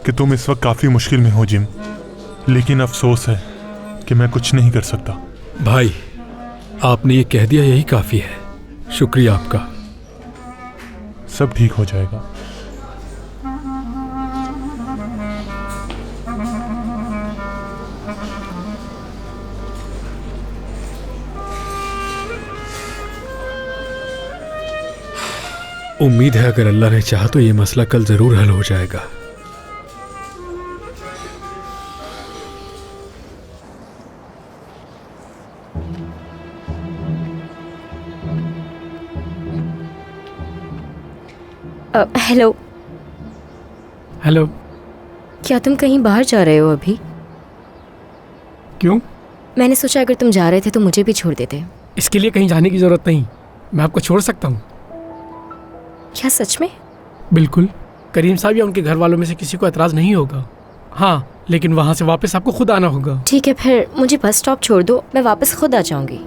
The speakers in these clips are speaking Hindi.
कि तुम इस वक्त काफ़ी मुश्किल में हो जिम, लेकिन अफसोस है कि मैं कुछ नहीं कर सकता। भाई, आपने ये कह दिया यही काफ़ी है। शुक्रिया आपका। सब ठीक हो जाएगा। उम्मीद है अगर अल्लाह ने चाहा तो ये मसला कल जरूर हल हो जाएगा। हेलो। हेलो। क्या तुम कहीं बाहर जा रहे हो अभी? क्यों? मैंने सोचा अगर तुम जा रहे थे तो मुझे भी छोड़ देते। इसके लिए कहीं जाने की जरूरत नहीं, मैं आपको छोड़ सकता हूँ। क्या सच में? बिल्कुल। करीम साहब या उनके घर वालों में से किसी को एतराज़ नहीं होगा। हाँ, लेकिन वहाँ से वापस आपको खुद आना होगा। ठीक है, फिर मुझे बस स्टॉप छोड़ दो, मैं वापस खुद आ जाऊंगी।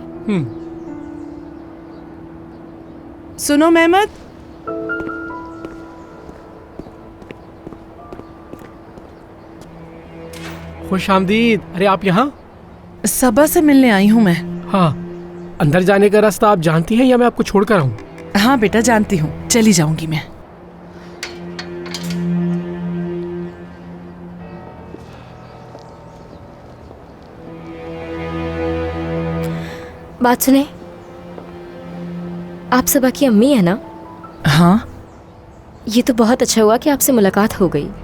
सुनो मेहमद, खुश आमदीद। अरे आप यहाँ? सबा से मिलने आई हूँ मैं। हाँ, अंदर जाने का रास्ता आप जानती हैं या मैं आपको छोड़कर आऊँ? हाँ बेटा, जानती हूँ, चली जाऊंगी मैं। बात सुने, आप सबा की अम्मी है ना? हाँ। ये तो बहुत अच्छा हुआ कि आपसे मुलाकात हो गई।